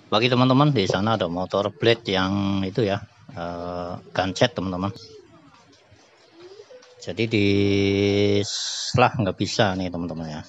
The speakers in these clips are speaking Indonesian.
Bagi teman-teman di sana ada motor blade yang itu ya, gancet teman-teman. Jadi di selah nggak bisa nih teman-teman ya.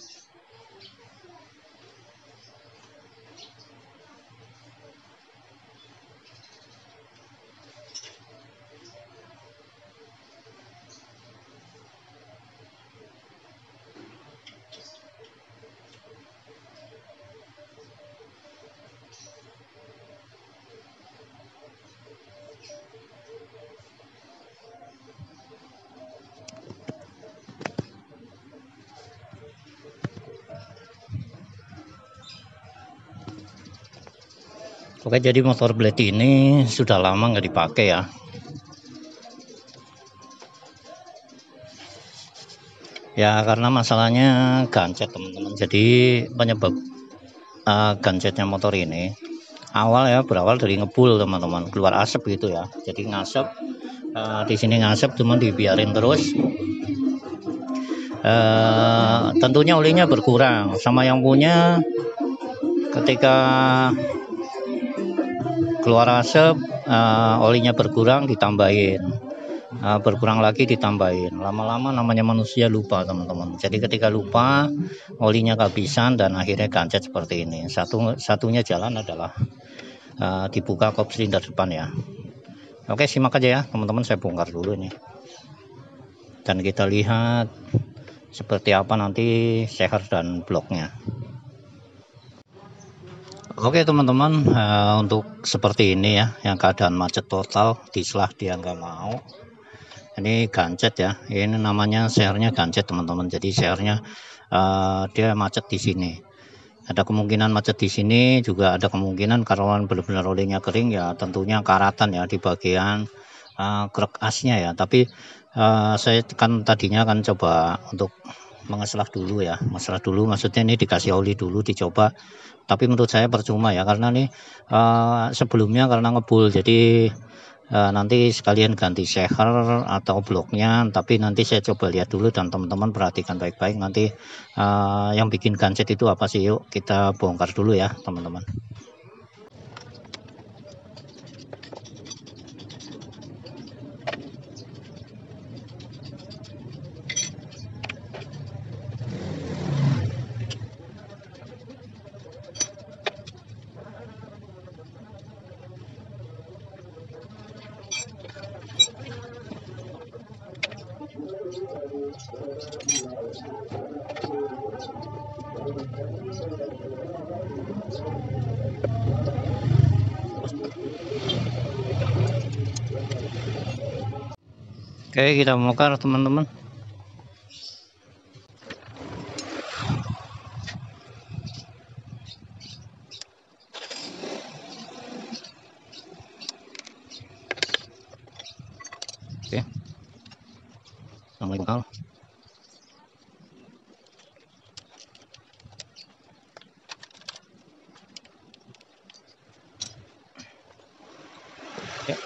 Oke, jadi motor blade ini sudah lama nggak dipakai ya. Ya karena masalahnya gancet teman-teman. Jadi penyebab gancetnya motor ini berawal dari ngebul teman-teman, keluar asap gitu ya. Jadi ngasep di sini ngasep, cuma dibiarin terus. Tentunya olinya berkurang sama yang punya. Ketika keluar asap, olinya berkurang ditambahin, berkurang lagi ditambahin. Lama-lama namanya manusia lupa teman-teman. Jadi ketika lupa, olinya kehabisan dan akhirnya gancet seperti ini. Satunya jalan adalah dibuka kop silinder depan ya. Oke, simak aja ya teman-teman, saya bongkar dulu ini dan kita lihat seperti apa nanti seher dan bloknya. Oke teman-teman, untuk seperti ini ya, yang keadaan macet total, di selah dia nggak mau. Ini gancet ya, ini namanya sehernya gancet teman-teman. Jadi sehernya dia macet di sini. Ada kemungkinan macet di sini, juga ada kemungkinan kalau benar-benar olinya kering ya, tentunya karatan ya di bagian krek asnya ya. Tapi saya kan tadinya kan coba untuk mengeslah dulu ya, masalah dulu maksudnya ini dikasih oli dulu dicoba. Tapi menurut saya percuma ya, karena nih sebelumnya karena ngebul, jadi nanti sekalian ganti seher atau bloknya. Tapi nanti saya coba lihat dulu dan teman-teman perhatikan baik-baik nanti yang bikin gancet itu apa sih. Yuk kita bongkar dulu ya teman-teman. Oke, kita bongkar teman-teman. Oke, Assalamualaikum. Ya.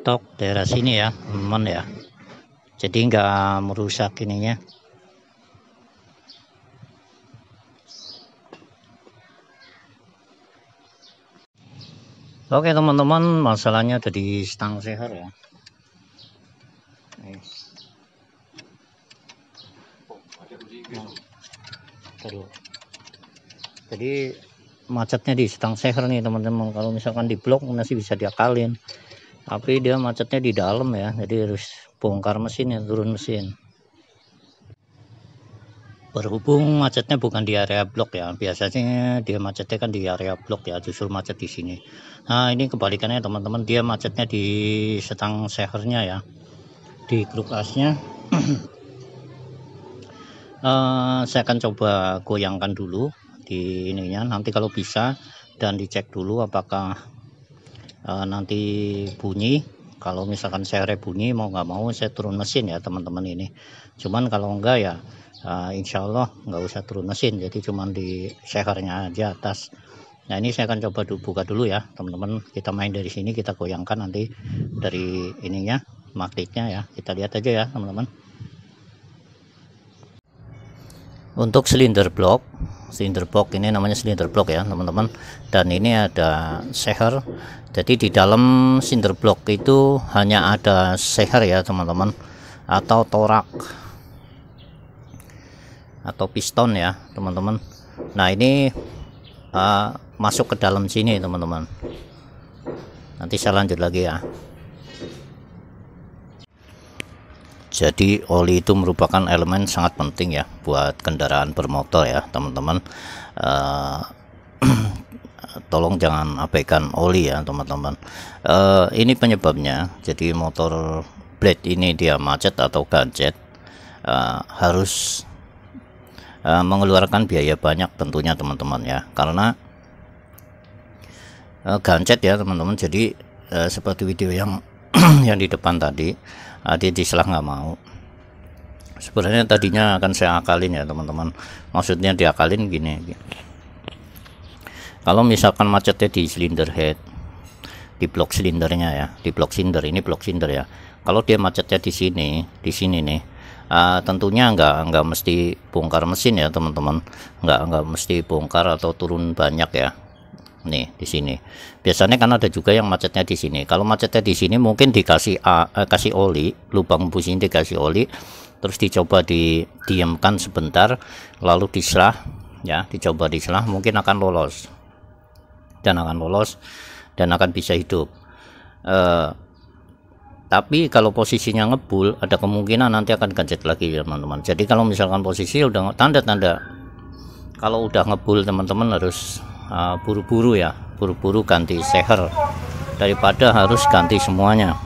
mentok daerah sini ya teman ya, jadi nggak merusak ininya. Oke teman-teman, masalahnya ada di stang seher ya. Jadi macetnya di stang seher nih teman-teman. Kalau misalkan di blok masih bisa diakalin, tapi dia macetnya di dalam ya, jadi harus bongkar mesin ya, turun mesin. Berhubung macetnya bukan di area blok ya, biasanya dia macetnya kan di area blok ya, justru macet di sini. Nah ini kebalikannya teman-teman, dia macetnya di stang sehernya ya, di grup asnya. Saya akan coba goyangkan dulu di ininya, nanti kalau bisa, dan dicek dulu apakah nanti bunyi. Kalau misalkan sehernya bunyi, mau nggak mau saya turun mesin ya teman-teman ini. Cuman kalau enggak ya insya Allah nggak usah turun mesin, jadi cuman di sehernya aja atas. Nah ini saya akan coba buka dulu ya teman-teman, kita main dari sini, kita goyangkan nanti dari ininya, magnetnya ya, kita lihat aja ya teman-teman. Untuk silinder blok ini namanya silinder blok ya teman-teman, dan ini ada seher. Jadi di dalam silinder blok itu hanya ada seher ya teman-teman, atau torak atau piston ya teman-teman. Nah ini masuk ke dalam sini teman-teman, nanti saya lanjut lagi ya. Jadi oli itu merupakan elemen sangat penting ya buat kendaraan bermotor ya teman-teman. Tolong jangan abaikan oli ya teman-teman. Ini penyebabnya. Jadi motor blade ini dia macet atau gancet, harus mengeluarkan biaya banyak tentunya teman-teman ya, karena gancet ya teman-teman. Jadi seperti video yang yang di depan tadi, dia diselah nggak mau. Sebenarnya tadinya akan saya akalin ya teman-teman, maksudnya diakalin gini. Kalau misalkan macetnya di silinder head, di blok silindernya ya, di blok silinder, ini blok silinder ya. Kalau dia macetnya di sini nih, tentunya nggak mesti bongkar mesin ya teman-teman, nggak mesti bongkar atau turun banyak ya. Nih di sini biasanya kan ada juga yang macetnya di sini. Kalau macetnya di sini mungkin dikasih kasih oli, lubang busi dikasih oli, terus dicoba didiamkan sebentar, lalu diselah ya, dicoba diselah, mungkin akan lolos dan akan bisa hidup. Tapi kalau posisinya ngebul, ada kemungkinan nanti akan gancet lagi ya teman-teman. Jadi kalau misalkan posisi udah tanda-tanda kalau udah ngebul, teman-teman harus buru-buru ya, buru-buru ganti seher daripada harus ganti semuanya.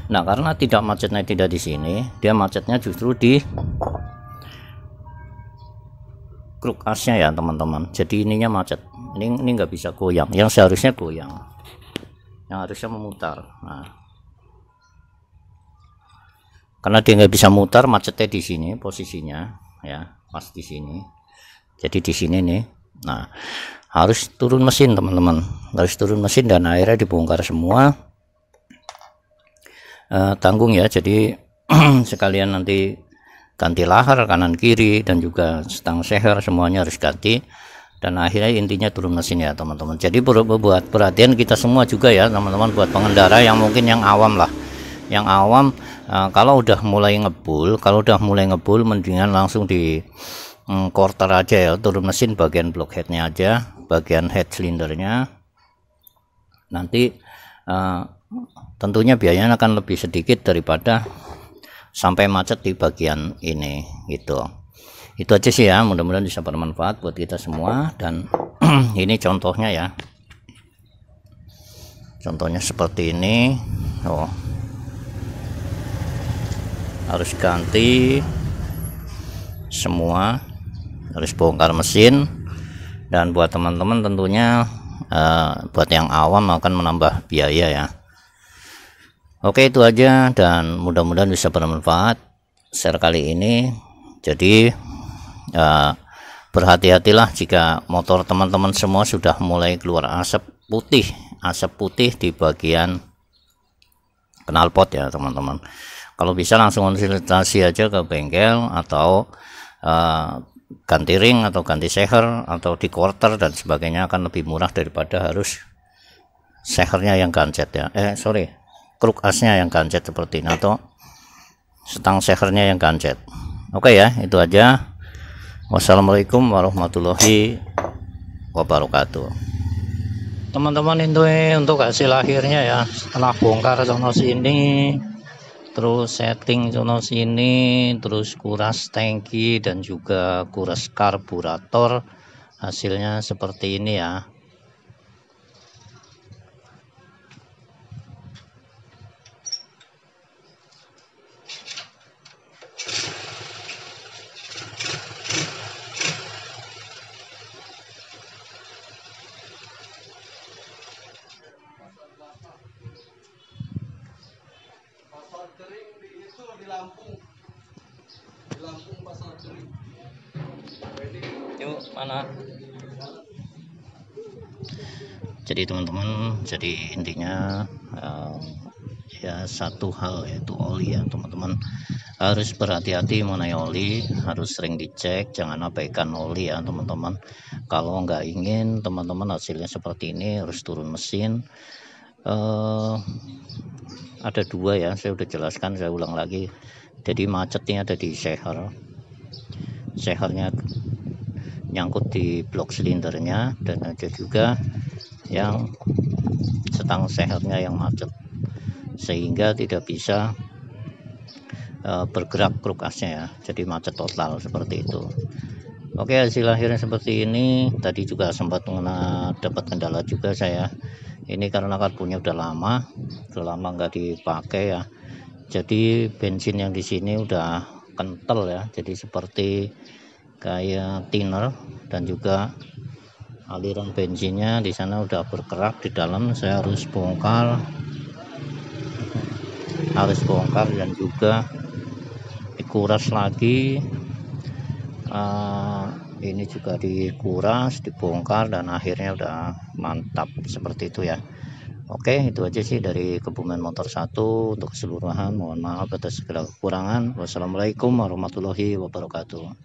Nah karena tidak macetnya tidak di sini, dia macetnya justru di kruk asnya ya teman-teman. Jadi ininya macet, ini nggak bisa goyang, yang seharusnya goyang, yang harusnya memutar. Nah karena dia nggak bisa mutar, macetnya di sini posisinya ya, pas di sini. Jadi di sini nih. Nah harus turun mesin teman-teman, harus turun mesin dan akhirnya dibongkar semua. Tanggung ya, jadi sekalian nanti ganti lahar kanan kiri dan juga stang seher, semuanya harus ganti, dan akhirnya intinya turun mesin ya teman-teman. Jadi buat perhatian kita semua juga ya teman-teman, buat pengendara yang mungkin yang awam lah, yang awam, kalau udah mulai ngebul, mendingan langsung di quarter aja ya, turun mesin bagian blockheadnya aja, bagian head silindernya. Nanti tentunya biayanya akan lebih sedikit daripada sampai macet di bagian ini gitu. Itu aja sih ya, mudah-mudahan bisa bermanfaat buat kita semua. Dan ini contohnya ya, contohnya seperti ini. Harus ganti semua, harus bongkar mesin. Dan buat teman-teman tentunya buat yang awam akan menambah biaya ya. Oke itu aja, dan mudah-mudahan bisa bermanfaat share kali ini. Jadi berhati-hatilah jika motor teman-teman semua sudah mulai keluar asap putih di bagian knalpot ya teman-teman. Kalau bisa langsung konsultasi aja ke bengkel, atau ganti ring atau ganti seher atau di quarter dan sebagainya, akan lebih murah daripada harus sehernya yang gancet ya, kruk asnya yang gancet seperti ini, atau stang sehernya yang gancet. Oke ya, itu aja. Wassalamualaikum warahmatullahi wabarakatuh. Teman-teman, itu untuk hasil akhirnya ya, setelah bongkar sono sini, terus setting sono sini, terus kuras tangki dan juga kuras karburator, hasilnya seperti ini ya. Di Lampung pasar kering. Yuk mana? Jadi teman-teman, jadi intinya ya satu hal, yaitu oli ya teman-teman. Harus berhati-hati mengenai oli, harus sering dicek, jangan abaikan oli ya teman-teman. Kalau nggak ingin teman-teman hasilnya seperti ini, harus turun mesin. Ada dua ya, saya udah jelaskan, saya ulang lagi. Jadi macetnya ada di sehernya nyangkut di blok silindernya, dan ada juga yang stang sehernya yang macet, sehingga tidak bisa bergerak kruk asnya ya, jadi macet total seperti itu. Oke, hasil akhirnya seperti ini. Tadi juga sempat dapat kendala juga saya, ini karena karbunya udah lama nggak dipakai ya, jadi bensin yang di sini udah kental ya, jadi seperti kayak thinner, dan juga aliran bensinnya di sana udah bergerak di dalam. Saya harus bongkar dan juga dikuras lagi. Ini juga dikuras, dibongkar, dan akhirnya udah mantap seperti itu ya. Oke, itu aja sih dari Kebumen Motor 1 untuk keseluruhan. Mohon maaf atas segala kekurangan. Wassalamualaikum warahmatullahi wabarakatuh.